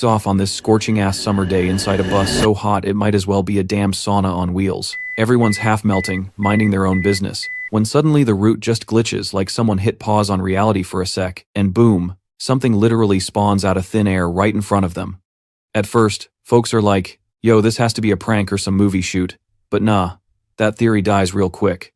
Off on this scorching-ass summer day inside a bus so hot it might as well be a damn sauna on wheels. Everyone's half melting, minding their own business, when suddenly the route just glitches like someone hit pause on reality for a sec, and boom, something literally spawns out of thin air right in front of them. At first, folks are like, yo, this has to be a prank or some movie shoot, but nah, that theory dies real quick.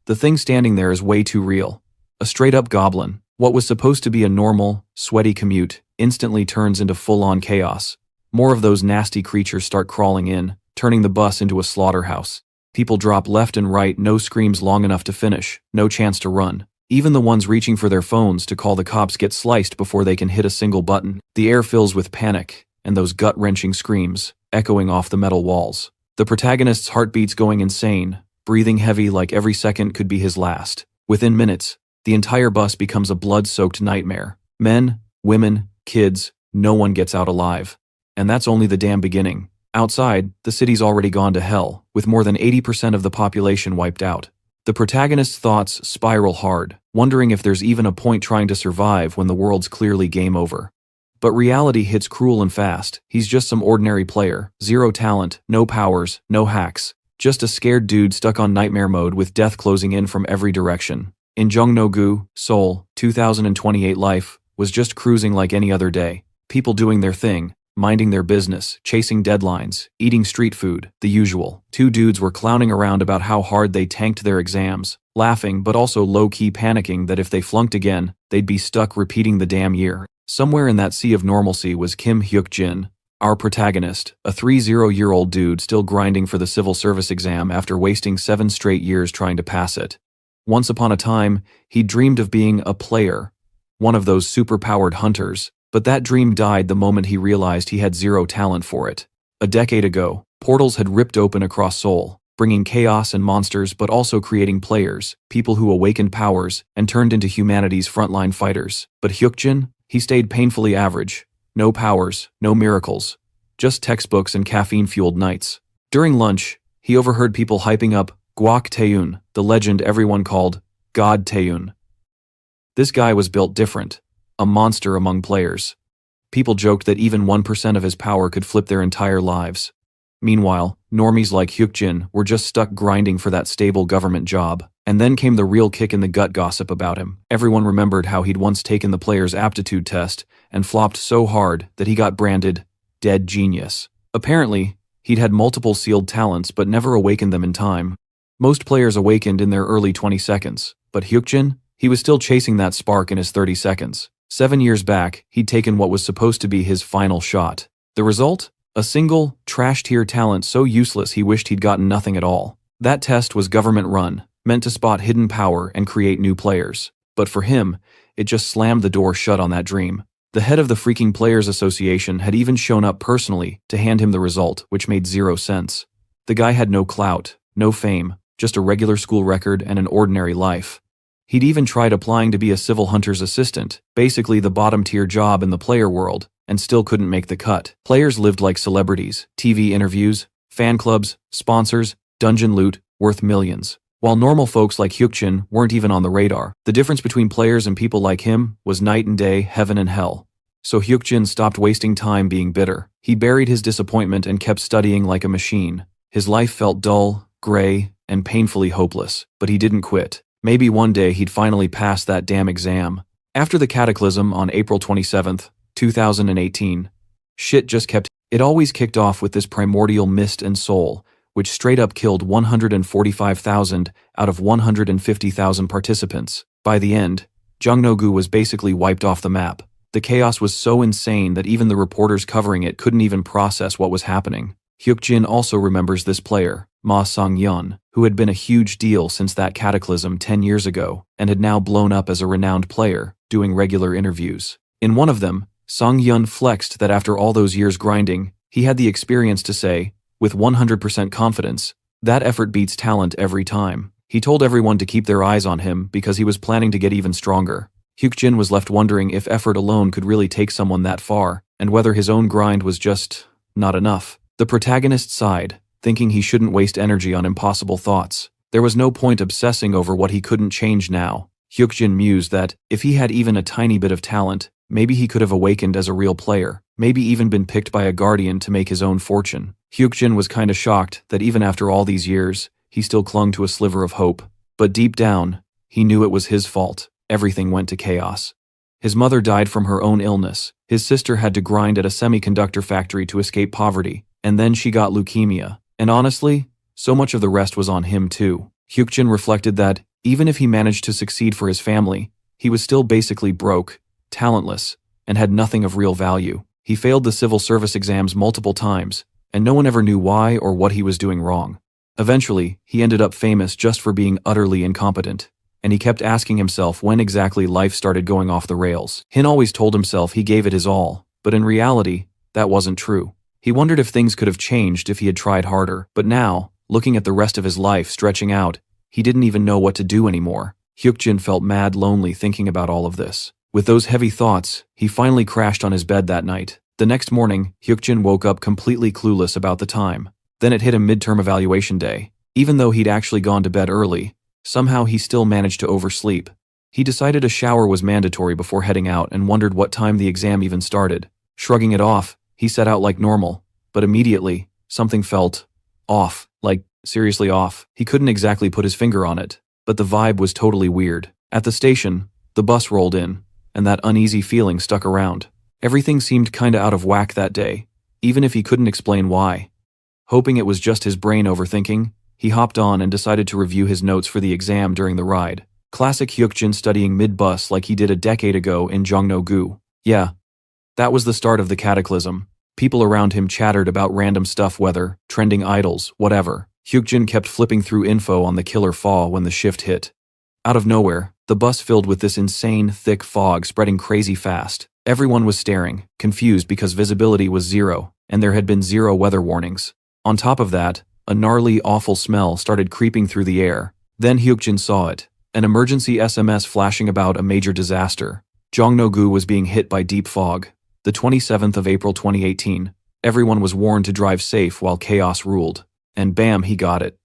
The thing standing there is way too real. A straight-up goblin. What was supposed to be a normal, sweaty commute instantly turns into full-on chaos. More of those nasty creatures start crawling in, turning the bus into a slaughterhouse. People drop left and right, no screams long enough to finish, no chance to run. Even the ones reaching for their phones to call the cops get sliced before they can hit a single button. The air fills with panic, and those gut-wrenching screams, echoing off the metal walls. The protagonist's heartbeat's going insane, breathing heavy like every second could be his last. Within minutes, the entire bus becomes a blood-soaked nightmare. Men, women, kids, no one gets out alive. And that's only the damn beginning. Outside, the city's already gone to hell, with more than 80% of the population wiped out. The protagonist's thoughts spiral hard, wondering if there's even a point trying to survive when the world's clearly game over. But reality hits cruel and fast. He's just some ordinary player, zero talent, no powers, no hacks. Just a scared dude stuck on nightmare mode with death closing in from every direction. In Jongno-gu, Seoul, 2028 life was just cruising like any other day. People doing their thing, minding their business, chasing deadlines, eating street food, the usual. Two dudes were clowning around about how hard they tanked their exams, laughing but also low-key panicking that if they flunked again, they'd be stuck repeating the damn year. Somewhere in that sea of normalcy was Kim Hyuk-jin, our protagonist, a 30-year-old dude still grinding for the civil service exam after wasting 7 straight years trying to pass it. Once upon a time, he dreamed of being a player, one of those super-powered hunters, but that dream died the moment he realized he had zero talent for it. A decade ago, portals had ripped open across Seoul, bringing chaos and monsters but also creating players, people who awakened powers and turned into humanity's frontline fighters. But Hyuk-jin, he stayed painfully average. No powers, no miracles, just textbooks and caffeine-fueled nights. During lunch, he overheard people hyping up Gwak Taeun, the legend everyone called God Taeun. This guy was built different, a monster among players. People joked that even 1% of his power could flip their entire lives. Meanwhile, normies like Hyuk-jin were just stuck grinding for that stable government job. And then came the real kick-in-the-gut gossip about him. Everyone remembered how he'd once taken the player's aptitude test and flopped so hard that he got branded dead genius. Apparently, he'd had multiple sealed talents but never awakened them in time. Most players awakened in their early 20 seconds, but Hyuk-jin, he was still chasing that spark in his 30 seconds. 7 years back, he'd taken what was supposed to be his final shot. The result? A single, trash-tier talent so useless he wished he'd gotten nothing at all. That test was government-run, meant to spot hidden power and create new players. But for him, it just slammed the door shut on that dream. The head of the freaking Players Association had even shown up personally to hand him the result, which made zero sense. The guy had no clout, no fame, just a regular school record and an ordinary life. He'd even tried applying to be a civil hunter's assistant, basically the bottom-tier job in the player world, and still couldn't make the cut. Players lived like celebrities, TV interviews, fan clubs, sponsors, dungeon loot, worth millions. While normal folks like Hyuk-jin weren't even on the radar, the difference between players and people like him was night and day, heaven and hell. So Hyuk-jin stopped wasting time being bitter. He buried his disappointment and kept studying like a machine. His life felt dull, gray, and painfully hopeless, but he didn't quit. Maybe one day he'd finally pass that damn exam. After the cataclysm on April 27th, 2018, shit just kept. It always kicked off with this primordial mist and soul, which straight up killed 145,000 out of 150,000 participants. By the end, Jongno-gu was basically wiped off the map. The chaos was so insane that even the reporters covering it couldn't even process what was happening. Hyuk-jin also remembers this player, Ma Sang-yeon, who had been a huge deal since that cataclysm 10 years ago and had now blown up as a renowned player, doing regular interviews. In one of them, Sang-yeon flexed that after all those years grinding, he had the experience to say, with 100% confidence, that effort beats talent every time. He told everyone to keep their eyes on him because he was planning to get even stronger. Hyuk-jin was left wondering if effort alone could really take someone that far, and whether his own grind was just not enough. The protagonist sighed, thinking he shouldn't waste energy on impossible thoughts. There was no point obsessing over what he couldn't change now. Hyuk-jin mused that, if he had even a tiny bit of talent, Maybe he could have awakened as a real player, maybe even been picked by a guardian to make his own fortune. Hyukjin was kinda shocked that even after all these years, he still clung to a sliver of hope. But deep down, he knew it was his fault. Everything went to chaos. His mother died from her own illness, his sister had to grind at a semiconductor factory to escape poverty, and then she got leukemia. And honestly, so much of the rest was on him too. Hyukjin reflected that, even if he managed to succeed for his family, he was still basically broke, talentless, and had nothing of real value. He failed the civil service exams multiple times, and no one ever knew why or what he was doing wrong. Eventually, he ended up famous just for being utterly incompetent, and he kept asking himself when exactly life started going off the rails. Hin always told himself he gave it his all, but in reality, that wasn't true. He wondered if things could have changed if he had tried harder, but now, looking at the rest of his life stretching out, he didn't even know what to do anymore. Hyukjin felt mad lonely thinking about all of this. With those heavy thoughts, he finally crashed on his bed that night. The next morning, Hyukjin woke up completely clueless about the time. Then it hit him midterm evaluation day. Even though he'd actually gone to bed early, somehow he still managed to oversleep. He decided a shower was mandatory before heading out and wondered what time the exam even started. Shrugging it off, he set out like normal, but immediately, something felt off, like seriously off. He couldn't exactly put his finger on it, but the vibe was totally weird. At the station, the bus rolled in, and that uneasy feeling stuck around. Everything seemed kinda out of whack that day, even if he couldn't explain why. Hoping it was just his brain overthinking, he hopped on and decided to review his notes for the exam during the ride. Classic Hyukjin studying mid-bus like he did a decade ago in Jongno-gu. Yeah, that was the start of the cataclysm. People around him chattered about random stuff, weather, trending idols, whatever. Hyukjin kept flipping through info on the killer fog when the shift hit. Out of nowhere, the bus filled with this insane, thick fog spreading crazy fast. Everyone was staring, confused because visibility was zero, and there had been zero weather warnings. On top of that, a gnarly, awful smell started creeping through the air. Then Hyukjin saw it, an emergency SMS flashing about a major disaster. Jongno-gu was being hit by deep fog. The 27th of April 2018, everyone was warned to drive safe while chaos ruled. And bam, he got it.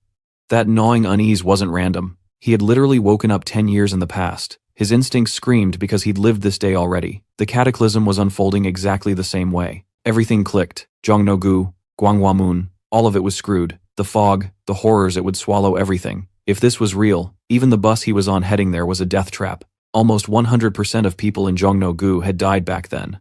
That gnawing unease wasn't random. He had literally woken up 10 years in the past. His instincts screamed because he'd lived this day already. The cataclysm was unfolding exactly the same way. Everything clicked. Jongno-gu, Gwanghwamun, all of it was screwed. The fog, the horrors, it would swallow everything. If this was real, even the bus he was on heading there was a death trap. Almost 100% of people in Jongno-gu had died back then.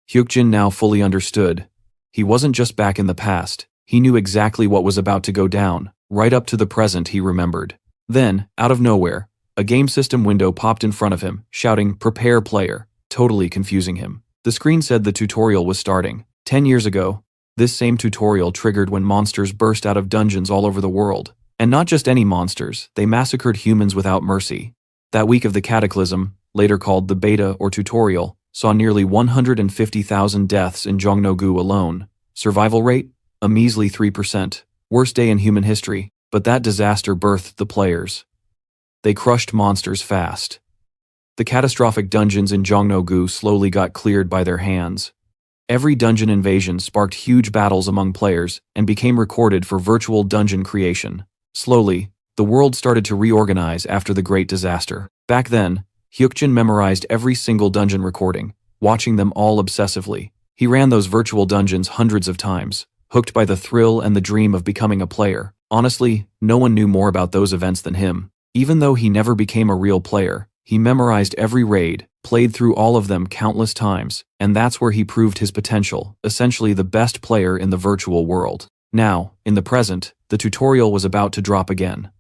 Hyukjin now fully understood. He wasn't just back in the past. He knew exactly what was about to go down. Right up to the present, he remembered. Then, out of nowhere, a game system window popped in front of him, shouting, "Prepare player," totally confusing him. The screen said the tutorial was starting. 10 years ago, this same tutorial triggered when monsters burst out of dungeons all over the world. And not just any monsters, they massacred humans without mercy. That week of the cataclysm, later called the beta or tutorial, saw nearly 150,000 deaths in Jongno-gu alone. Survival rate? A measly 3%. Worst day in human history, but that disaster birthed the players. They crushed monsters fast. The catastrophic dungeons in Jongno-gu slowly got cleared by their hands. Every dungeon invasion sparked huge battles among players and became recorded for virtual dungeon creation. Slowly, the world started to reorganize after the great disaster. Back then, Hyukjin memorized every single dungeon recording, watching them all obsessively. He ran those virtual dungeons hundreds of times, hooked by the thrill and the dream of becoming a player. Honestly, no one knew more about those events than him. Even though he never became a real player, he memorized every raid, played through all of them countless times, and that's where he proved his potential, essentially the best player in the virtual world. Now, in the present, the tutorial was about to drop again.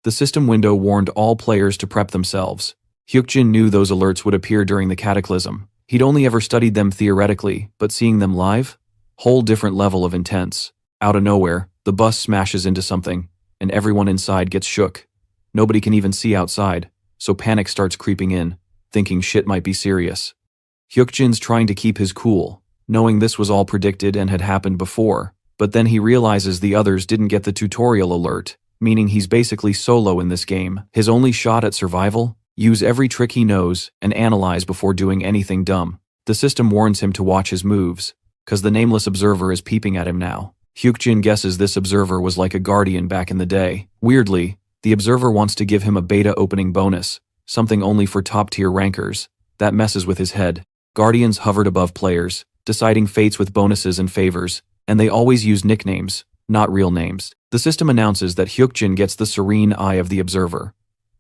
The system window warned all players to prep themselves. Hyukjin knew those alerts would appear during the cataclysm. He'd only ever studied them theoretically, but seeing them live? Whole different level of intense. Out of nowhere, the bus smashes into something, and everyone inside gets shook. Nobody can even see outside, so panic starts creeping in, thinking shit might be serious. Hyukjin's trying to keep his cool, knowing this was all predicted and had happened before, but then he realizes the others didn't get the tutorial alert, meaning he's basically solo in this game. His only shot at survival? Use every trick he knows and analyze before doing anything dumb. The system warns him to watch his moves, cause the nameless observer is peeping at him now. Hyukjin guesses this observer was like a guardian back in the day. Weirdly, the observer wants to give him a beta opening bonus, something only for top-tier rankers. That messes with his head. Guardians hovered above players, deciding fates with bonuses and favors, and they always used nicknames, not real names. The system announces that Hyukjin gets the serene eye of the observer.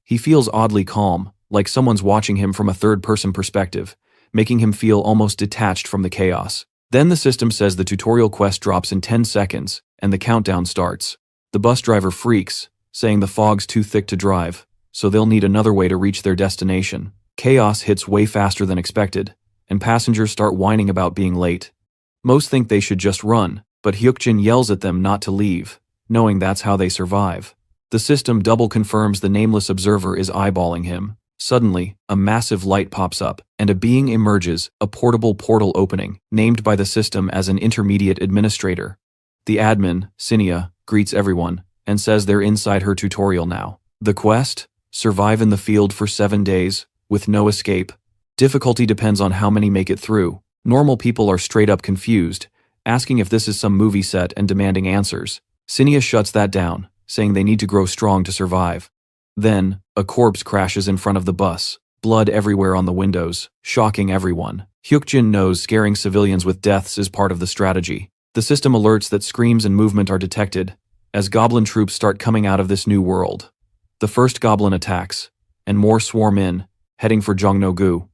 He feels oddly calm, like someone's watching him from a third-person perspective, making him feel almost detached from the chaos. Then the system says the tutorial quest drops in 10 seconds, and the countdown starts. The bus driver freaks, saying the fog's too thick to drive, so they'll need another way to reach their destination. Chaos hits way faster than expected, and passengers start whining about being late. Most think they should just run, but Hyukjin yells at them not to leave, knowing that's how they survive. The system double confirms the nameless observer is eyeballing him. Suddenly, a massive light pops up, and a being emerges, a portable portal opening, named by the system as an intermediate administrator. The admin, Cinia, greets everyone, and says they're inside her tutorial now. The quest? Survive in the field for 7 days, with no escape. Difficulty depends on how many make it through. Normal people are straight up confused, asking if this is some movie set and demanding answers. Cinia shuts that down, saying they need to grow strong to survive. Then, a corpse crashes in front of the bus, blood everywhere on the windows, shocking everyone. Hyukjin knows scaring civilians with deaths is part of the strategy. The system alerts that screams and movement are detected, as goblin troops start coming out of this new world. The first goblin attacks, and more swarm in, heading for Jongno-gu.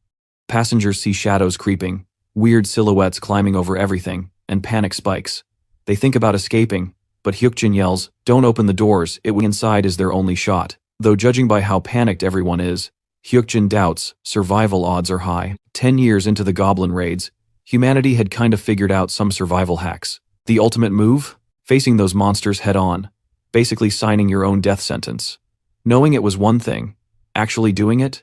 Passengers see shadows creeping, weird silhouettes climbing over everything, and panic spikes. They think about escaping, but Hyukjin yells, "Don't open the doors, inside is their only shot." Though judging by how panicked everyone is, Hyukjin doubts survival odds are high. 10 years into the goblin raids, humanity had kind of figured out some survival hacks. The ultimate move? Facing those monsters head on, basically signing your own death sentence. Knowing it was one thing, actually doing it?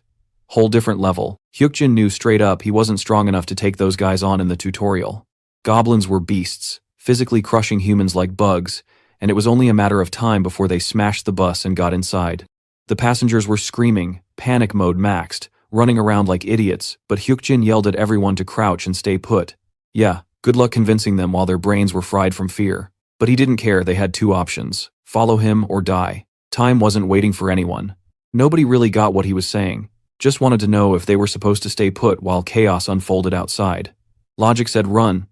Whole different level. Hyukjin knew straight up he wasn't strong enough to take those guys on in the tutorial. Goblins were beasts, physically crushing humans like bugs, and it was only a matter of time before they smashed the bus and got inside. The passengers were screaming, panic mode maxed, running around like idiots, but Hyukjin yelled at everyone to crouch and stay put. Yeah, good luck convincing them while their brains were fried from fear. But he didn't care. They had 2 options, follow him or die. Time wasn't waiting for anyone. Nobody really got what he was saying, just wanted to know if they were supposed to stay put while chaos unfolded outside. Logic said run,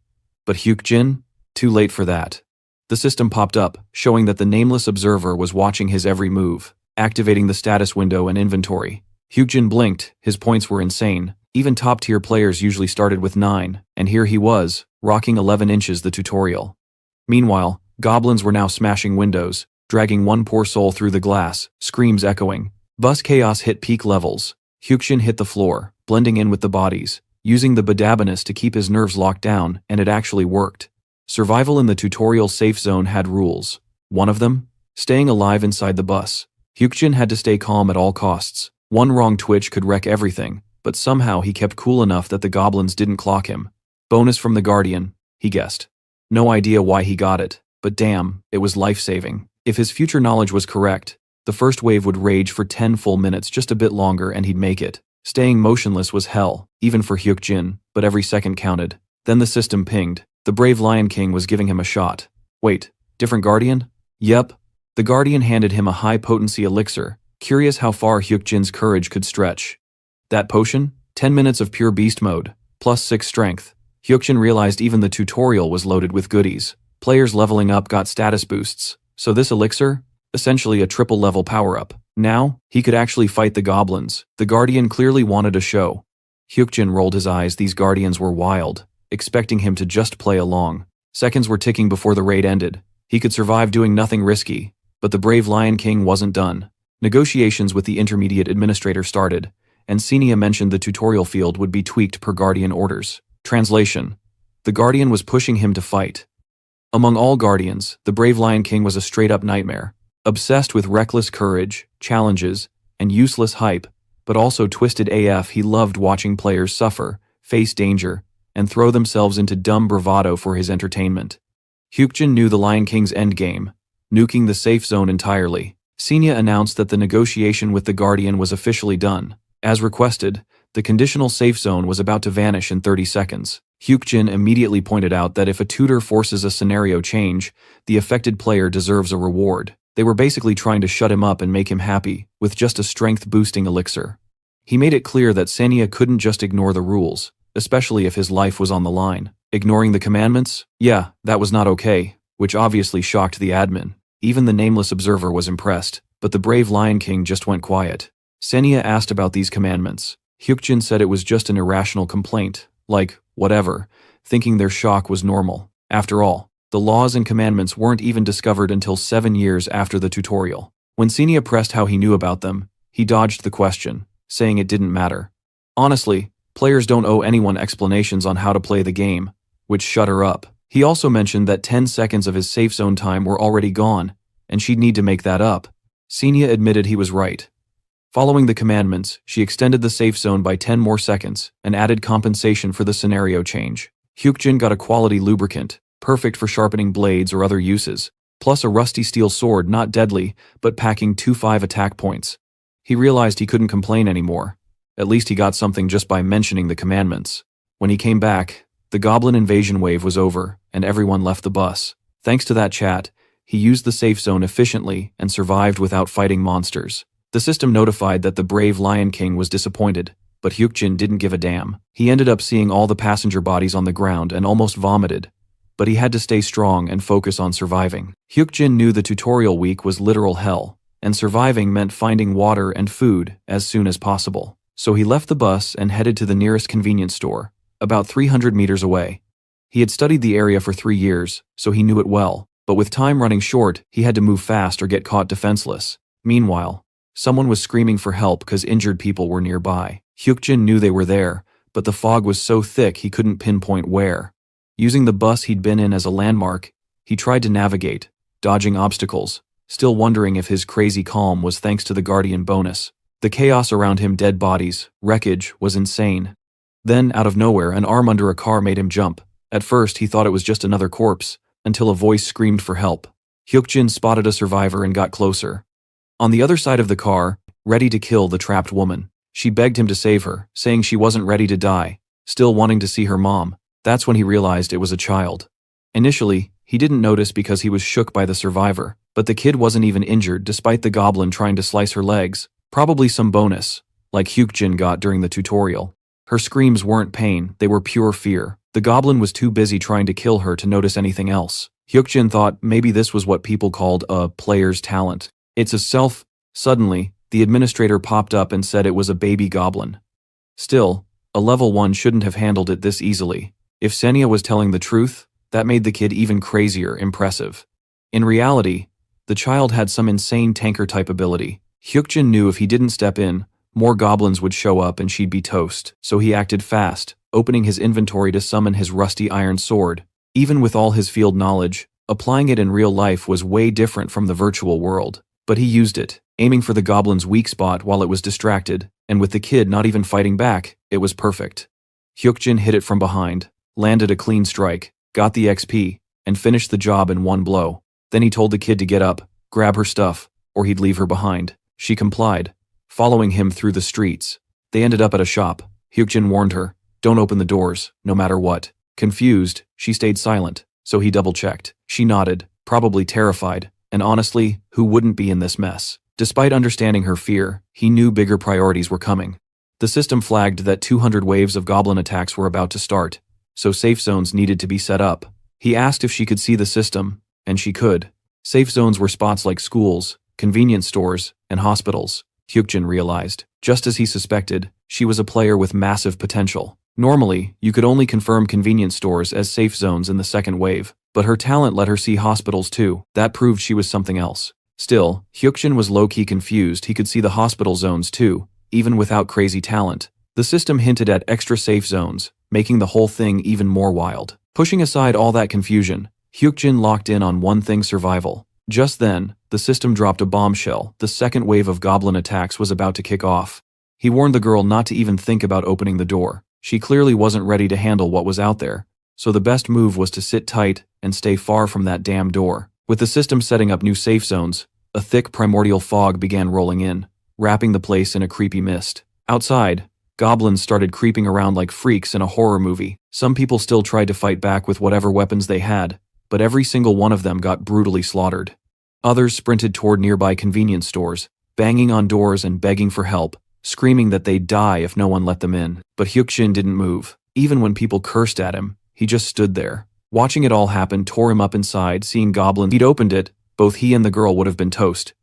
but Hyukjin? Too late for that. The system popped up, showing that the nameless observer was watching his every move, activating the status window and inventory. Hyukjin blinked, his points were insane. Even top-tier players usually started with 9, and here he was, rocking 11 inches the tutorial. Meanwhile, goblins were now smashing windows, dragging one poor soul through the glass, screams echoing. Bus chaos hit peak levels. Hyukjin hit the floor, blending in with the bodies, using the Badabanus to keep his nerves locked down, and it actually worked. Survival in the tutorial safe zone had rules. One of them? Staying alive inside the bus. Hyukjin had to stay calm at all costs. One wrong twitch could wreck everything, but somehow he kept cool enough that the goblins didn't clock him. Bonus from the Guardian, he guessed. No idea why he got it, but damn, it was life-saving. If his future knowledge was correct, the first wave would rage for 10 full minutes, just a bit longer, and he'd make it. Staying motionless was hell, even for Hyukjin, but every second counted. Then the system pinged. The brave Lion King was giving him a shot. Wait, different Guardian? Yep. The Guardian handed him a high-potency elixir, curious how far Hyukjin's courage could stretch. That potion? 10 minutes of pure beast mode, plus 6 strength. Hyukjin realized even the tutorial was loaded with goodies. Players leveling up got status boosts, so this elixir? Essentially a triple-level power-up. Now, he could actually fight the goblins. The Guardian clearly wanted a show. Hyukjin rolled his eyes. These Guardians were wild, expecting him to just play along. Seconds were ticking before the raid ended. He could survive doing nothing risky. But the brave Lion King wasn't done. Negotiations with the intermediate administrator started, and Cinia mentioned the tutorial field would be tweaked per Guardian orders. Translation: the Guardian was pushing him to fight. Among all Guardians, the brave Lion King was a straight-up nightmare. Obsessed with reckless courage, challenges, and useless hype, but also twisted AF. He loved watching players suffer, face danger, and throw themselves into dumb bravado for his entertainment. Hyukjin knew the Lion King's endgame, nuking the safe zone entirely. Cinia announced that the negotiation with the Guardian was officially done. As requested, the conditional safe zone was about to vanish in 30 seconds. Hyukjin immediately pointed out that if a tutor forces a scenario change, the affected player deserves a reward. They were basically trying to shut him up and make him happy, with just a strength-boosting elixir. He made it clear that Cinia couldn't just ignore the rules, especially if his life was on the line. Ignoring the commandments? Yeah, that was not okay, which obviously shocked the admin. Even the nameless observer was impressed, but the brave Lion King just went quiet. Senya asked about these commandments. Hyukjin said it was just an irrational complaint, like, whatever, thinking their shock was normal. After all, the laws and commandments weren't even discovered until 7 years after the tutorial. When Senya pressed how he knew about them, he dodged the question, saying it didn't matter. Honestly, players don't owe anyone explanations on how to play the game, which shut her up. He also mentioned that 10 seconds of his safe zone time were already gone, and she'd need to make that up. Senya admitted he was right. Following the commandments, she extended the safe zone by 10 more seconds and added compensation for the scenario change. Hyukjin got a quality lubricant, perfect for sharpening blades or other uses, plus a rusty steel sword not deadly, but packing 2-5 attack points. He realized he couldn't complain anymore. At least he got something just by mentioning the commandments. When he came back, the goblin invasion wave was over, and everyone left the bus. Thanks to that chat, he used the safe zone efficiently and survived without fighting monsters. The system notified that the brave Lion King was disappointed, but Hyukjin didn't give a damn. He ended up seeing all the passenger bodies on the ground and almost vomited, but he had to stay strong and focus on surviving. Hyukjin knew the tutorial week was literal hell, and surviving meant finding water and food as soon as possible. So he left the bus and headed to the nearest convenience store, about 300 meters away. He had studied the area for 3 years, so he knew it well, but with time running short, he had to move fast or get caught defenseless. Meanwhile, someone was screaming for help because injured people were nearby. Hyukjin knew they were there, but the fog was so thick he couldn't pinpoint where. Using the bus he'd been in as a landmark, he tried to navigate, dodging obstacles, still wondering if his crazy calm was thanks to the Guardian bonus. The chaos around him, dead bodies, wreckage, was insane. Then, out of nowhere, an arm under a car made him jump. At first, he thought it was just another corpse, until a voice screamed for help. Hyukjin spotted a survivor and got closer. On the other side of the car, ready to kill the trapped woman, she begged him to save her, saying she wasn't ready to die, still wanting to see her mom. That's when he realized it was a child. Initially, he didn't notice because he was shook by the survivor, but the kid wasn't even injured despite the goblin trying to slice her legs, probably some bonus, like Hyukjin got during the tutorial. Her screams weren't pain, they were pure fear. The goblin was too busy trying to kill her to notice anything else. Hyukjin thought maybe this was what people called a player's talent. It's a self. Suddenly, the administrator popped up and said it was a baby goblin. Still, a level 1 shouldn't have handled it this easily. If Senya was telling the truth, that made the kid even crazier impressive. In reality, the child had some insane tanker-type ability. Hyukjin knew if he didn't step in, more goblins would show up and she'd be toast, so he acted fast, opening his inventory to summon his rusty iron sword. Even with all his field knowledge, applying it in real life was way different from the virtual world. But he used it, aiming for the goblin's weak spot while it was distracted, and with the kid not even fighting back, it was perfect. Hyukjin hit it from behind, landed a clean strike, got the XP, and finished the job in one blow. Then he told the kid to get up, grab her stuff, or he'd leave her behind. She complied, following him through the streets. They ended up at a shop. Hyukjin warned her, "Don't open the doors, no matter what." Confused, she stayed silent, so he double-checked. She nodded, probably terrified, and honestly, who wouldn't be in this mess? Despite understanding her fear, he knew bigger priorities were coming. The system flagged that 200 waves of goblin attacks were about to start, so safe zones needed to be set up. He asked if she could see the system, and she could. Safe zones were spots like schools, convenience stores, and hospitals. Hyukjin realized, just as he suspected, she was a player with massive potential. Normally, you could only confirm convenience stores as safe zones in the second wave, but her talent let her see hospitals too. That proved she was something else. Still, Hyukjin was low-key confused. He could see the hospital zones too, even without crazy talent. The system hinted at extra safe zones, making the whole thing even more wild. Pushing aside all that confusion, Hyukjin locked in on one thing: survival. Just then, the system dropped a bombshell. The second wave of goblin attacks was about to kick off. He warned the girl not to even think about opening the door. She clearly wasn't ready to handle what was out there, so the best move was to sit tight and stay far from that damn door. With the system setting up new safe zones, a thick primordial fog began rolling in, wrapping the place in a creepy mist. Outside, goblins started creeping around like freaks in a horror movie. Some people still tried to fight back with whatever weapons they had, but every single one of them got brutally slaughtered. Others sprinted toward nearby convenience stores, banging on doors and begging for help, screaming that they'd die if no one let them in. But Hyukjin didn't move. Even when people cursed at him, he just stood there. Watching it all happen tore him up inside. Seeing goblins, he'd opened it, both he and the girl would have been toast.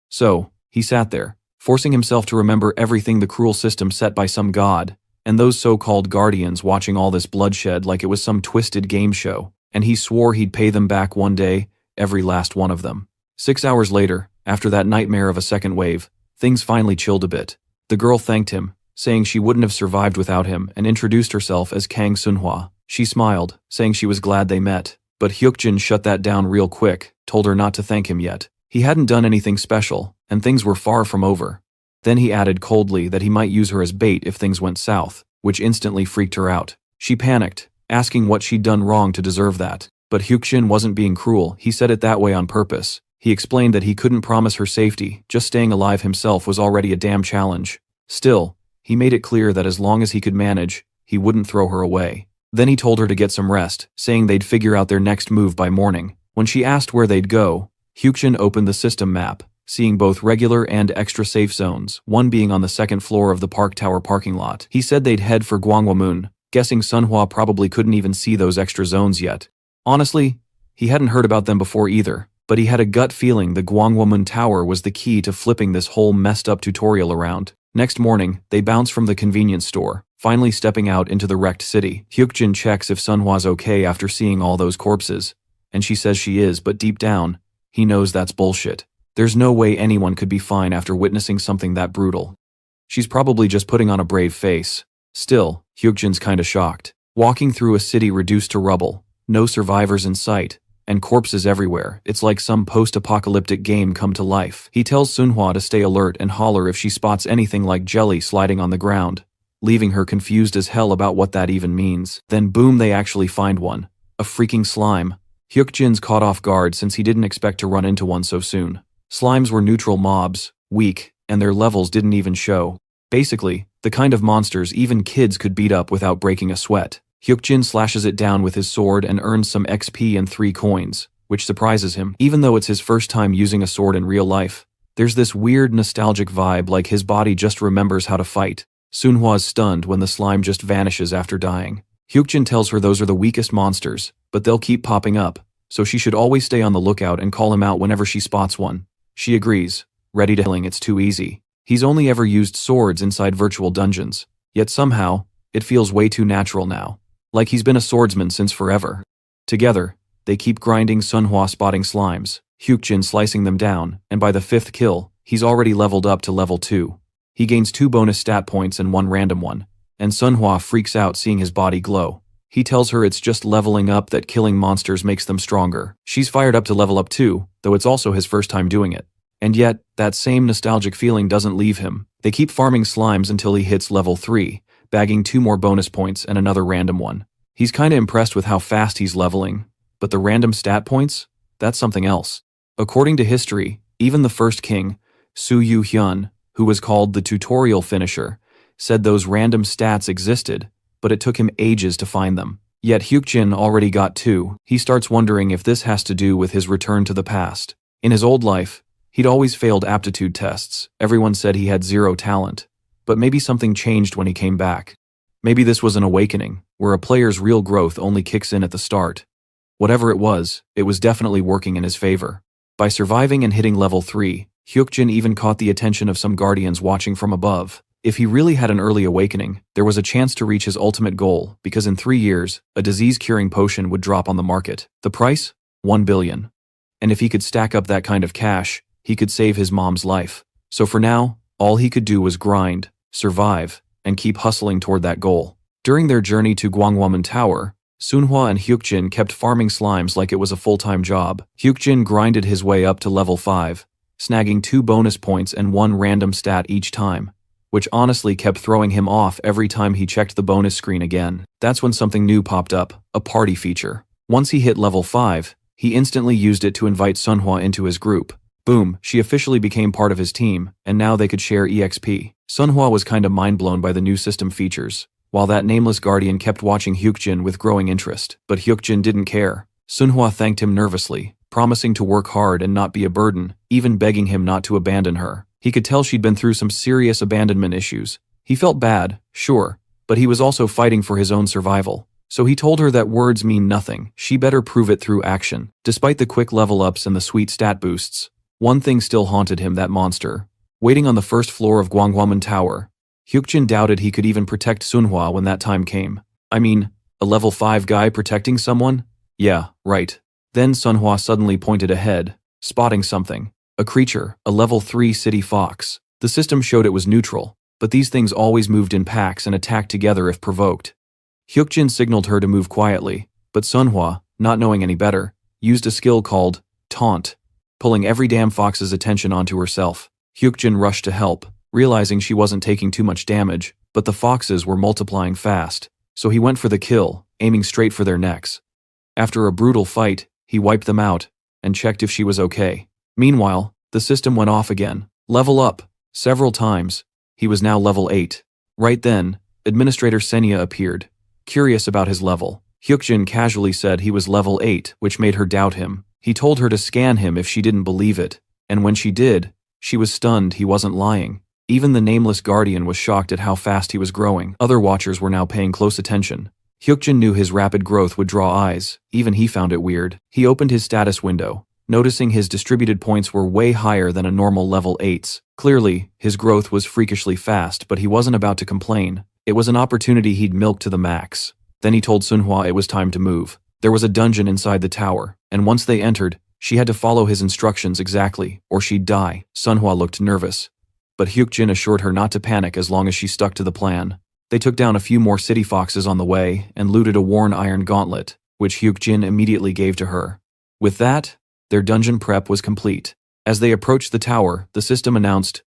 So, he sat there, forcing himself to remember everything, the cruel system set by some god, and those so-called guardians watching all this bloodshed like it was some twisted game show, and he swore he'd pay them back one day, every last one of them. 6 hours later, after that nightmare of a second wave, things finally chilled a bit. The girl thanked him, saying she wouldn't have survived without him, and introduced herself as Kang Sunhwa. She smiled, saying she was glad they met, but Hyukjin shut that down real quick, told her not to thank him yet. He hadn't done anything special, and things were far from over. Then he added coldly that he might use her as bait if things went south, which instantly freaked her out. She panicked, asking what she'd done wrong to deserve that. But Hyukjin wasn't being cruel, he said it that way on purpose. He explained that he couldn't promise her safety, just staying alive himself was already a damn challenge. Still, he made it clear that as long as he could manage, he wouldn't throw her away. Then he told her to get some rest, saying they'd figure out their next move by morning. When she asked where they'd go, Hyukjin opened the system map, seeing both regular and extra safe zones, one being on the second floor of the Park Tower parking lot. He said they'd head for Gwanghwamun, guessing Sunhwa probably couldn't even see those extra zones yet. Honestly, he hadn't heard about them before either, but he had a gut feeling the Gwanghwamun Tower was the key to flipping this whole messed up tutorial around. Next morning, they bounce from the convenience store, finally stepping out into the wrecked city. Hyukjin checks if Sunhwa's okay after seeing all those corpses, and she says she is, but deep down, he knows that's bullshit. There's no way anyone could be fine after witnessing something that brutal. She's probably just putting on a brave face. Still, Hyukjin's kinda shocked. Walking through a city reduced to rubble, no survivors in sight, and corpses everywhere, it's like some post-apocalyptic game come to life. He tells Sunhwa to stay alert and holler if she spots anything like jelly sliding on the ground, leaving her confused as hell about what that even means. Then boom, they actually find one. A freaking slime. Hyukjin's caught off guard since he didn't expect to run into one so soon. Slimes were neutral mobs, weak, and their levels didn't even show. Basically, the kind of monsters even kids could beat up without breaking a sweat. Hyukjin slashes it down with his sword and earns some XP and 3 coins, which surprises him. Even though it's his first time using a sword in real life, there's this weird nostalgic vibe like his body just remembers how to fight. Sunhwa's stunned when the slime just vanishes after dying. Hyukjin tells her those are the weakest monsters, but they'll keep popping up, so she should always stay on the lookout and call him out whenever she spots one. She agrees, ready to healing it's too easy. He's only ever used swords inside virtual dungeons, yet somehow, it feels way too natural now. Like he's been a swordsman since forever. Together, they keep grinding, Sunhwa spotting slimes, Hyukjin slicing them down, and by the 5th kill, he's already leveled up to level 2. He gains 2 bonus stat points and 1 random one, and Sunhwa freaks out seeing his body glow. He tells her it's just leveling up, that killing monsters makes them stronger. She's fired up to level up too, though it's also his first time doing it. And yet, that same nostalgic feeling doesn't leave him. They keep farming slimes until he hits level 3, bagging 2 more bonus points and another random one. He's kinda impressed with how fast he's leveling, but the random stat points? That's something else. According to history, even the first king, Su Yu Hyun, who was called the tutorial finisher, said those random stats existed, but it took him ages to find them. Yet Hyukjin already got 2. He starts wondering if this has to do with his return to the past. In his old life, he'd always failed aptitude tests. Everyone said he had 0 talent. But maybe something changed when he came back. Maybe this was an awakening, where a player's real growth only kicks in at the start. Whatever it was definitely working in his favor. By surviving and hitting level 3, Hyukjin even caught the attention of some guardians watching from above. If he really had an early awakening, there was a chance to reach his ultimate goal, because in 3 years, a disease-curing potion would drop on the market. The price? 1 billion. And if he could stack up that kind of cash, he could save his mom's life. So for now, all he could do was grind, survive, and keep hustling toward that goal. During their journey to Gwanghwamun Tower, Sunhwa and Hyukjin kept farming slimes like it was a full-time job. Hyukjin grinded his way up to level 5, snagging 2 bonus points and 1 random stat each time, which honestly kept throwing him off every time he checked the bonus screen again. That's when something new popped up, a party feature. Once he hit level 5, he instantly used it to invite Sunhwa into his group. Boom, she officially became part of his team, and now they could share EXP. Sunhwa was kinda mind-blown by the new system features, while that nameless guardian kept watching Hyukjin with growing interest. But Hyukjin didn't care. Sunhwa thanked him nervously, promising to work hard and not be a burden, even begging him not to abandon her. He could tell she'd been through some serious abandonment issues. He felt bad, sure, but he was also fighting for his own survival. So he told her that words mean nothing, she better prove it through action. Despite the quick level ups and the sweet stat boosts, one thing still haunted him: that monster. Waiting on the first floor of Guanghuamen Tower, Hyukjin doubted he could even protect Sunhua when that time came. I mean, a level 5 guy protecting someone? Yeah, right. Then Sunhua suddenly pointed ahead, spotting something. A creature, a level 3 city fox. The system showed it was neutral, but these things always moved in packs and attacked together if provoked. Hyukjin signaled her to move quietly, but Sunhua, not knowing any better, used a skill called Taunt, pulling every damn fox's attention onto herself. Hyukjin rushed to help, realizing she wasn't taking too much damage, but the foxes were multiplying fast, so he went for the kill, aiming straight for their necks. After a brutal fight, he wiped them out, and checked if she was okay. Meanwhile, the system went off again. Level up, several times. He was now level 8. Right then, Administrator Senya appeared, curious about his level. Hyukjin casually said he was level 8, which made her doubt him. He told her to scan him if she didn't believe it, and when she did, she was stunned he wasn't lying. Even the nameless guardian was shocked at how fast he was growing. Other watchers were now paying close attention. Hyukjin knew his rapid growth would draw eyes. Even he found it weird. He opened his status window, noticing his distributed points were way higher than a normal level 8's. Clearly, his growth was freakishly fast, but he wasn't about to complain. It was an opportunity he'd milked to the max. Then he told Sunhua it was time to move. There was a dungeon inside the tower, and once they entered, she had to follow his instructions exactly, or she'd die. Sunhua looked nervous, but Hyukjin assured her not to panic as long as she stuck to the plan. They took down a few more city foxes on the way and looted a worn iron gauntlet, which Hyukjin immediately gave to her. With that, their dungeon prep was complete. As they approached the tower, the system announced,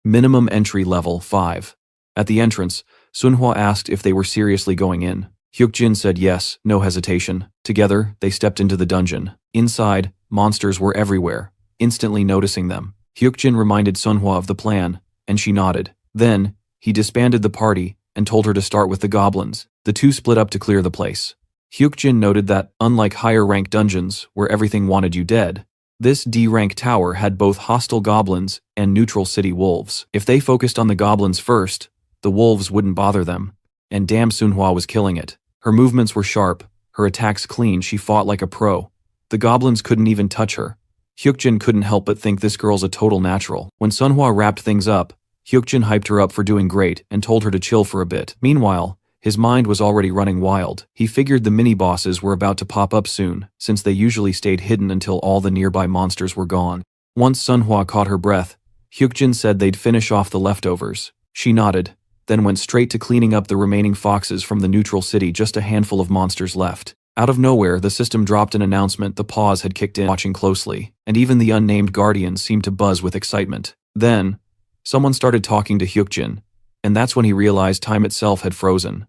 "Minimum entry level 5. At the entrance, Sunhua asked if they were seriously going in. Hyukjin said yes, no hesitation. Together, they stepped into the dungeon. Inside, monsters were everywhere. Instantly noticing them, Hyukjin reminded Sunhua of the plan, and she nodded. Then, he disbanded the party and told her to start with the goblins. The two split up to clear the place. Hyukjin noted that, unlike higher-rank dungeons, where everything wanted you dead, this D-rank tower had both hostile goblins and neutral city wolves. If they focused on the goblins first, the wolves wouldn't bother them. And damn, Sunhua was killing it. Her movements were sharp, her attacks clean, she fought like a pro. The goblins couldn't even touch her. Hyukjin couldn't help but think this girl's a total natural. When Sunhua wrapped things up, Hyukjin hyped her up for doing great and told her to chill for a bit. Meanwhile, his mind was already running wild. He figured the mini-bosses were about to pop up soon, since they usually stayed hidden until all the nearby monsters were gone. Once Sunhua caught her breath, Hyukjin said they'd finish off the leftovers. She nodded, then went straight to cleaning up the remaining foxes from the neutral city. Just a handful of monsters left. Out of nowhere, the system dropped an announcement. The pause had kicked in, watching closely, and even the unnamed guardians seemed to buzz with excitement. Then, someone started talking to Hyukjin, and that's when he realized time itself had frozen.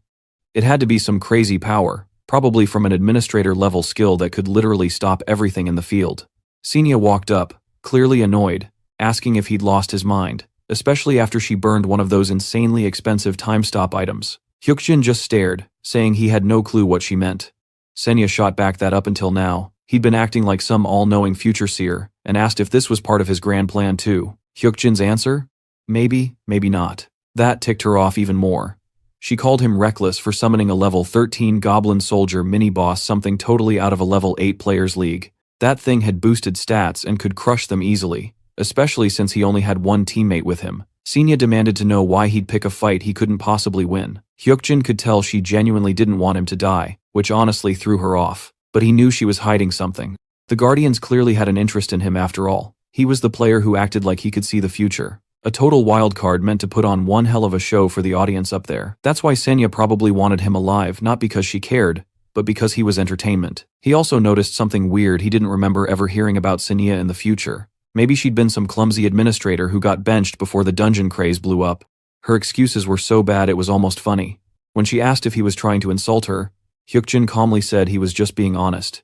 It had to be some crazy power, probably from an administrator-level skill that could literally stop everything in the field. Senya walked up, clearly annoyed, asking if he'd lost his mind, especially after she burned one of those insanely expensive time-stop items. Hyukjin just stared, saying he had no clue what she meant. Senya shot back that up until now, he'd been acting like some all-knowing future seer, and asked if this was part of his grand plan too. Hyukjin's answer? Maybe, maybe not. That ticked her off even more. She called him reckless for summoning a level 13 Goblin Soldier mini-boss, something totally out of a level 8 players league. That thing had boosted stats and could crush them easily, especially since he only had one teammate with him. Senya demanded to know why he'd pick a fight he couldn't possibly win. Hyukjin could tell she genuinely didn't want him to die, which honestly threw her off, but he knew she was hiding something. The Guardians clearly had an interest in him after all. He was the player who acted like he could see the future. A total wildcard meant to put on one hell of a show for the audience up there. That's why Senya probably wanted him alive, not because she cared, but because he was entertainment. He also noticed something weird. He didn't remember ever hearing about Senya in the future. Maybe she'd been some clumsy administrator who got benched before the dungeon craze blew up. Her excuses were so bad it was almost funny. When she asked if he was trying to insult her, Hyukjin calmly said he was just being honest.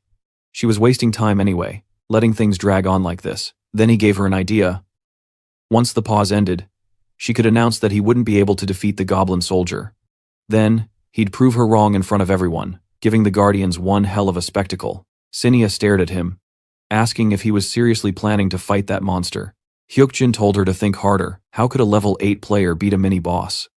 She was wasting time anyway, letting things drag on like this. Then he gave her an idea. Once the pause ended, she could announce that he wouldn't be able to defeat the Goblin Soldier. Then, he'd prove her wrong in front of everyone, giving the Guardians one hell of a spectacle. Senya stared at him, asking if he was seriously planning to fight that monster. Hyukjin told her to think harder. How could a level 8 player beat a mini-boss?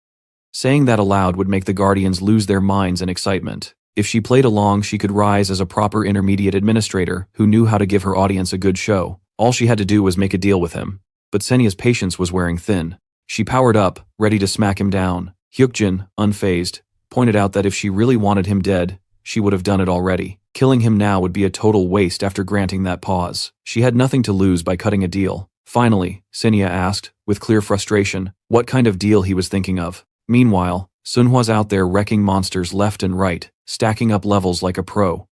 Saying that aloud would make the Guardians lose their minds in excitement. If she played along, she could rise as a proper intermediate administrator who knew how to give her audience a good show. All she had to do was make a deal with him. But Senia's patience was wearing thin. She powered up, ready to smack him down. Hyukjin, unfazed, pointed out that if she really wanted him dead, she would have done it already. Killing him now would be a total waste after granting that pause. She had nothing to lose by cutting a deal. Finally, Senia asked, with clear frustration, what kind of deal he was thinking of. Meanwhile, Sunhwa's out there wrecking monsters left and right, stacking up levels like a pro.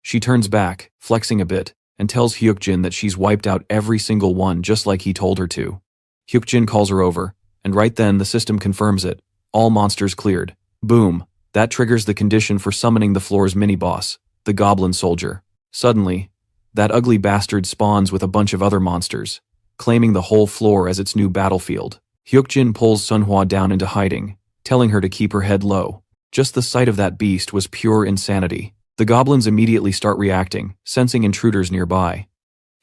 She turns back, flexing a bit, and tells Hyukjin that she's wiped out every single one just like he told her to. Hyukjin calls her over, and right then the system confirms it. All monsters cleared. Boom. That triggers the condition for summoning the floor's mini-boss, the Goblin Soldier. Suddenly, that ugly bastard spawns with a bunch of other monsters, claiming the whole floor as its new battlefield. Hyukjin pulls Sunhwa down into hiding, telling her to keep her head low. Just the sight of that beast was pure insanity. The goblins immediately start reacting, sensing intruders nearby.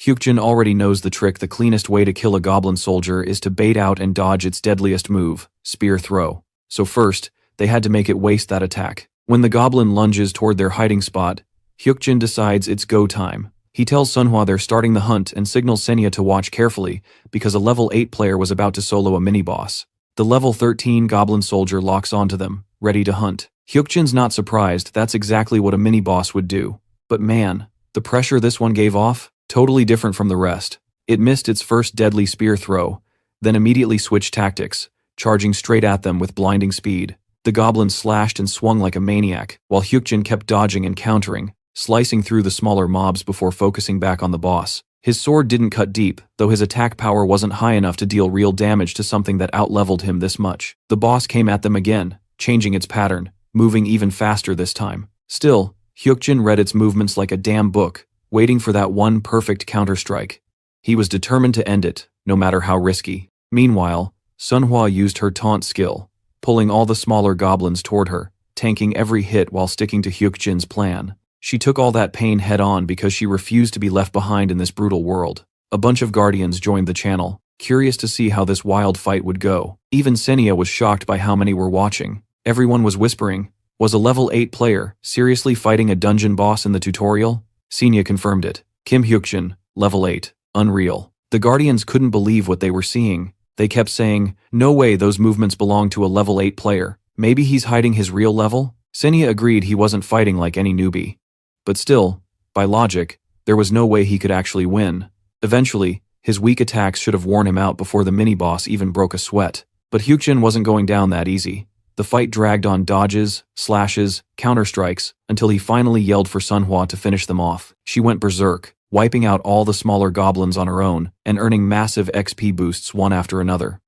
Hyukjin already knows the trick. The cleanest way to kill a goblin soldier is to bait out and dodge its deadliest move, spear throw. So first, they had to make it waste that attack. When the goblin lunges toward their hiding spot, Hyukjin decides it's go time. He tells Sunhwa they're starting the hunt and signals Senia to watch carefully because a level 8 player was about to solo a mini-boss. The level 13 goblin soldier locks onto them, ready to hunt. Hyukjin's not surprised. That's exactly what a mini-boss would do. But man, the pressure this one gave off, totally different from the rest. It missed its first deadly spear throw, then immediately switched tactics, charging straight at them with blinding speed. The goblin slashed and swung like a maniac, while Hyukjin kept dodging and countering, slicing through the smaller mobs before focusing back on the boss. His sword didn't cut deep, though his attack power wasn't high enough to deal real damage to something that outleveled him this much. The boss came at them again, changing its pattern, moving even faster this time. Still, Hyukjin read its movements like a damn book, waiting for that one perfect counterstrike. He was determined to end it, no matter how risky. Meanwhile, Sunhwa used her taunt skill, pulling all the smaller goblins toward her, tanking every hit while sticking to Hyukjin's plan. She took all that pain head-on because she refused to be left behind in this brutal world. A bunch of guardians joined the channel, curious to see how this wild fight would go. Even Senia was shocked by how many were watching. Everyone was whispering, was a level 8 player seriously fighting a dungeon boss in the tutorial? Senia confirmed it. Kim Hyukjin, level 8, unreal. The guardians couldn't believe what they were seeing. They kept saying, no way those movements belong to a level 8 player. Maybe he's hiding his real level? Senia agreed he wasn't fighting like any newbie. But still, by logic, there was no way he could actually win. Eventually, his weak attacks should have worn him out before the mini-boss even broke a sweat. But Hyukjin wasn't going down that easy. The fight dragged on dodges, slashes, counterstrikes, until he finally yelled for Sunhwa to finish them off. She went berserk, wiping out all the smaller goblins on her own and earning massive XP boosts one after another.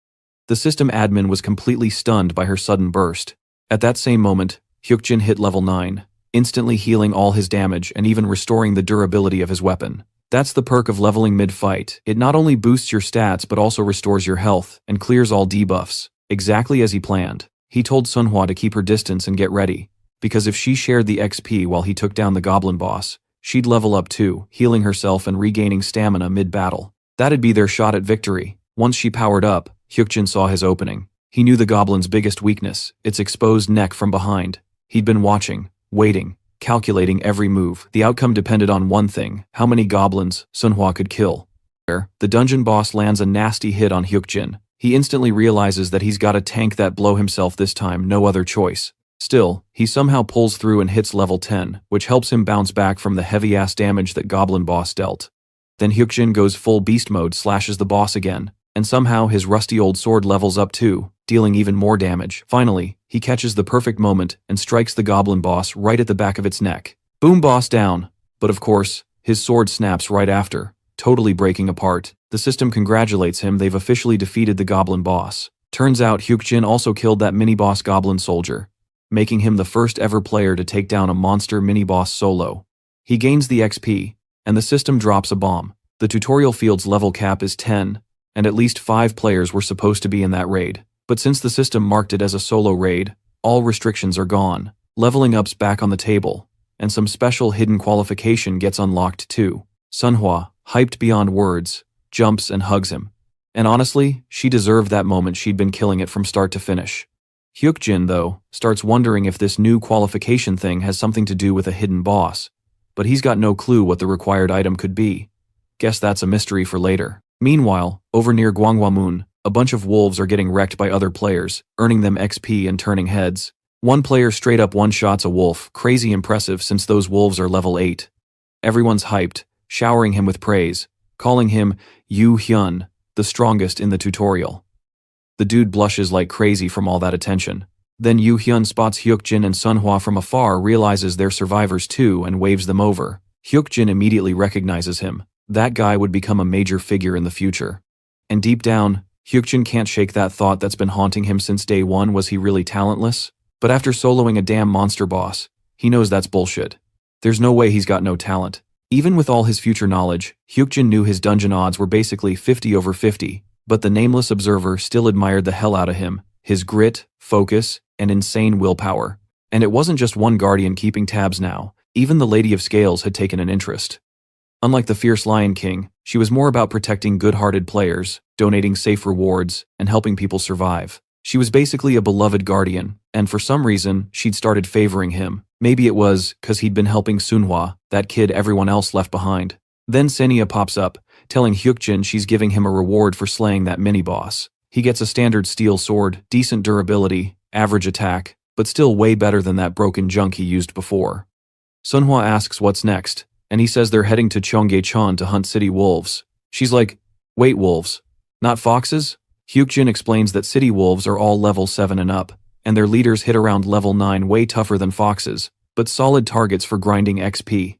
The system admin was completely stunned by her sudden burst. At that same moment, Hyukjin hit level 9, instantly healing all his damage and even restoring the durability of his weapon. That's the perk of leveling mid-fight. It not only boosts your stats but also restores your health and clears all debuffs, exactly as he planned. He told Sunhwa to keep her distance and get ready, because if she shared the XP while he took down the goblin boss, she'd level up too, healing herself and regaining stamina mid-battle. That'd be their shot at victory. Once she powered up, Hyukjin saw his opening. He knew the goblin's biggest weakness, its exposed neck from behind. He'd been watching, waiting, calculating every move. The outcome depended on one thing: how many goblins Sunhwa could kill. The dungeon boss lands a nasty hit on Hyukjin. He instantly realizes that he's got to tank that blow himself this time, no other choice. Still, he somehow pulls through and hits level 10, which helps him bounce back from the heavy-ass damage that Goblin Boss dealt. Then Hyukjin goes full beast mode, slashes the boss again, and somehow his rusty old sword levels up too, dealing even more damage. Finally, he catches the perfect moment and strikes the Goblin Boss right at the back of its neck. Boom, boss down. But of course, his sword snaps right after, totally breaking apart. The system congratulates him, they've officially defeated the Goblin Boss. Turns out Hyukjin also killed that mini-boss Goblin Soldier, making him the first ever player to take down a monster mini-boss solo. He gains the XP, and the system drops a bomb. The tutorial field's level cap is 10, and at least 5 players were supposed to be in that raid. But since the system marked it as a solo raid, all restrictions are gone. Leveling up's back on the table, and some special hidden qualification gets unlocked too. Sunhwa, hyped beyond words, jumps and hugs him. And honestly, she deserved that moment. She'd been killing it from start to finish. Hyukjin, though, starts wondering if this new qualification thing has something to do with a hidden boss, but he's got no clue what the required item could be. Guess that's a mystery for later. Meanwhile, over near Gwanghwamun, a bunch of wolves are getting wrecked by other players, earning them XP and turning heads. One player straight up one-shots a wolf, crazy impressive since those wolves are level 8. Everyone's hyped, showering him with praise, calling him Yu Hyun, the strongest in the tutorial. The dude blushes like crazy from all that attention. Then Yu Hyun spots Hyukjin and Sunhwa from afar, realizes they're survivors too, and waves them over. Hyukjin immediately recognizes him. That guy would become a major figure in the future. And deep down, Hyukjin can't shake that thought that's been haunting him since day one. Was he really talentless? But after soloing a damn monster boss, he knows that's bullshit. There's no way he's got no talent. Even with all his future knowledge, Hyukjin knew his dungeon odds were basically 50/50, but the nameless observer still admired the hell out of him, his grit, focus, and insane willpower. And it wasn't just one guardian keeping tabs now, even the Lady of Scales had taken an interest. Unlike the fierce Lion King, she was more about protecting good-hearted players, donating safe rewards, and helping people survive. She was basically a beloved guardian, and for some reason, she'd started favoring him. Maybe it was 'cause he'd been helping Sunhwa, that kid everyone else left behind. Then Senia pops up, telling Hyukjin she's giving him a reward for slaying that mini-boss. He gets a standard steel sword, decent durability, average attack, but still way better than that broken junk he used before. Sunhwa asks what's next, and he says they're heading to Cheonggyecheon to hunt city wolves. She's like, wait, wolves? Not foxes? Hyukjin explains that city wolves are all level 7 and up, and their leaders hit around level 9, way tougher than foxes, but solid targets for grinding XP.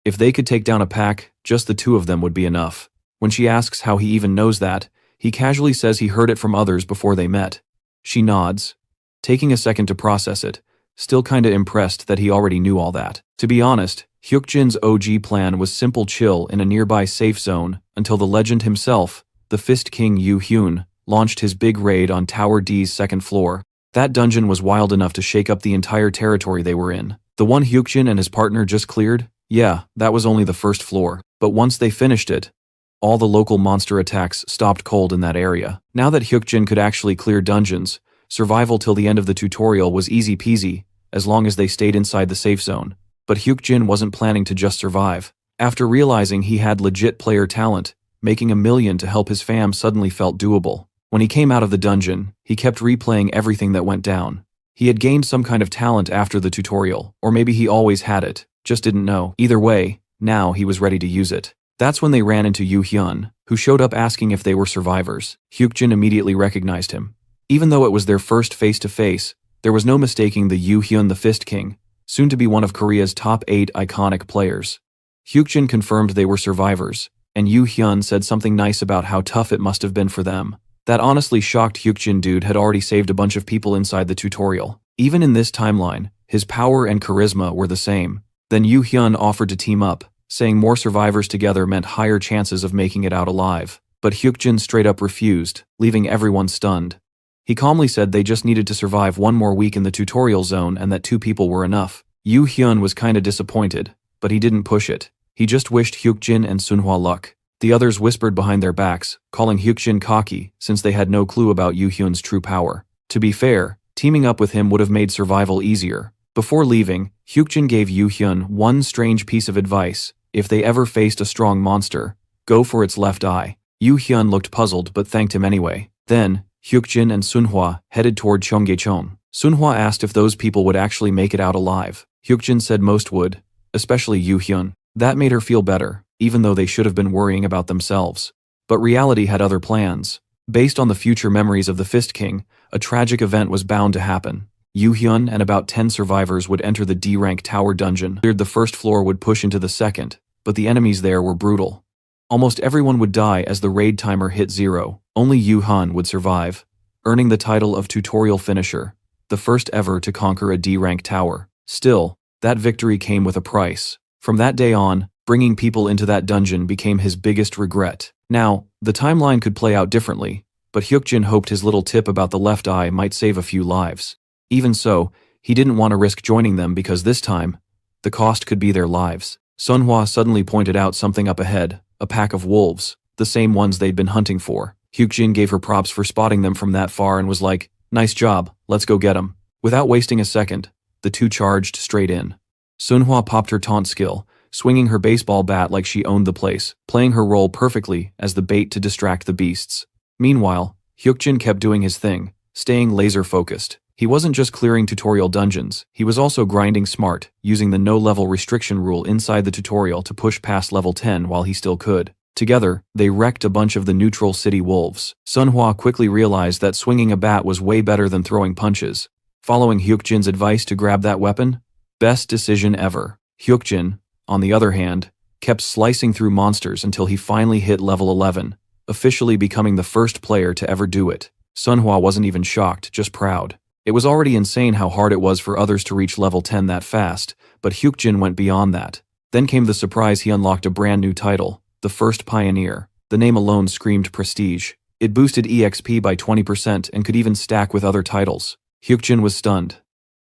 If they could take down a pack, just the two of them would be enough. When she asks how he even knows that, he casually says he heard it from others before they met. She nods, taking a second to process it, still kinda impressed that he already knew all that. To be honest, Hyukjin's OG plan was simple: chill in a nearby safe zone until the legend himself, the Fist King Yu Hyun, launched his big raid on Tower D's second floor. That dungeon was wild enough to shake up the entire territory they were in. The one Hyukjin and his partner just cleared? Yeah, that was only the first floor. But once they finished it, all the local monster attacks stopped cold in that area. Now that Hyukjin could actually clear dungeons, survival till the end of the tutorial was easy peasy, as long as they stayed inside the safe zone. But Hyukjin wasn't planning to just survive. After realizing he had legit player talent, making $1 million to help his fam suddenly felt doable. When he came out of the dungeon, he kept replaying everything that went down. He had gained some kind of talent after the tutorial, or maybe he always had it, just didn't know. Either way, now he was ready to use it. That's when they ran into Yu Hyun, who showed up asking if they were survivors. Hyukjin immediately recognized him. Even though it was their first face-to-face, there was no mistaking the Yu Hyun, the Fist King, soon to be one of Korea's top 8 iconic players. Hyukjin confirmed they were survivors, and Yu Hyun said something nice about how tough it must have been for them. That honestly shocked Hyukjin. Dude had already saved a bunch of people inside the tutorial. Even in this timeline, his power and charisma were the same. Then Yu Hyun offered to team up, saying more survivors together meant higher chances of making it out alive. But Hyukjin straight up refused, leaving everyone stunned. He calmly said they just needed to survive one more week in the tutorial zone and that 2 people were enough. Yu Hyun was kinda disappointed, but he didn't push it. He just wished Hyukjin and Sunhwa luck. The others whispered behind their backs, calling Hyukjin cocky since they had no clue about Yu Hyun's true power. To be fair, teaming up with him would have made survival easier. Before leaving, Hyukjin gave Yu Hyun one strange piece of advice: if they ever faced a strong monster, go for its left eye. Yu Hyun looked puzzled but thanked him anyway. Then, Hyukjin and Sunhwa headed toward Cheonggyecheon. Sunhwa asked if those people would actually make it out alive. Hyukjin said most would, especially Yu Hyun. That made her feel better, even though they should have been worrying about themselves. But reality had other plans. Based on the future memories of the Fist King, a tragic event was bound to happen. Yu Hyun and about 10 survivors would enter the D-rank tower dungeon. The first floor would push into the second, but the enemies there were brutal. Almost everyone would die as the raid timer hit 0. Only Yu Hyun would survive, earning the title of tutorial finisher, the first ever to conquer a D-rank tower. Still, that victory came with a price. From that day on, bringing people into that dungeon became his biggest regret. Now, the timeline could play out differently, but Hyukjin hoped his little tip about the left eye might save a few lives. Even so, he didn't want to risk joining them because this time, the cost could be their lives. Sunhwa suddenly pointed out something up ahead, a pack of wolves, the same ones they'd been hunting for. Hyukjin gave her props for spotting them from that far and was like, Nice job, let's go get him. Without wasting a second, the two charged straight in. Sunhwa popped her taunt skill, swinging her baseball bat like she owned the place, playing her role perfectly as the bait to distract the beasts. Meanwhile, Hyukjin kept doing his thing, staying laser-focused. He wasn't just clearing tutorial dungeons, he was also grinding smart, using the no-level restriction rule inside the tutorial to push past level 10 while he still could. Together, they wrecked a bunch of the neutral city wolves. Sunhwa quickly realized that swinging a bat was way better than throwing punches. Following Hyukjin's advice to grab that weapon? Best decision ever. Hyukjin, on the other hand, kept slicing through monsters until he finally hit level 11, officially becoming the first player to ever do it. Sunhwa wasn't even shocked, just proud. It was already insane how hard it was for others to reach level 10 that fast, but Hyukjin went beyond that. Then came the surprise he unlocked a brand new title, the First Pioneer. The name alone screamed prestige. It boosted EXP by 20% and could even stack with other titles. Hyukjin was stunned.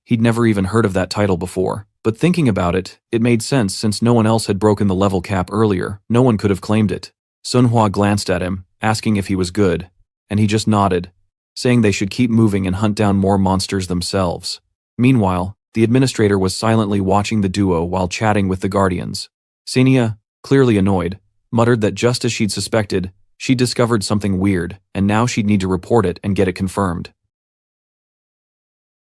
He'd never even heard of that title before. But thinking about it, it made sense since no one else had broken the level cap earlier. No one could have claimed it. Sunhwa glanced at him, asking if he was good, and he just nodded, saying they should keep moving and hunt down more monsters themselves. Meanwhile, the administrator was silently watching the duo while chatting with the guardians. Senia, clearly annoyed, muttered that just as she'd suspected, she'd discovered something weird, and now she'd need to report it and get it confirmed.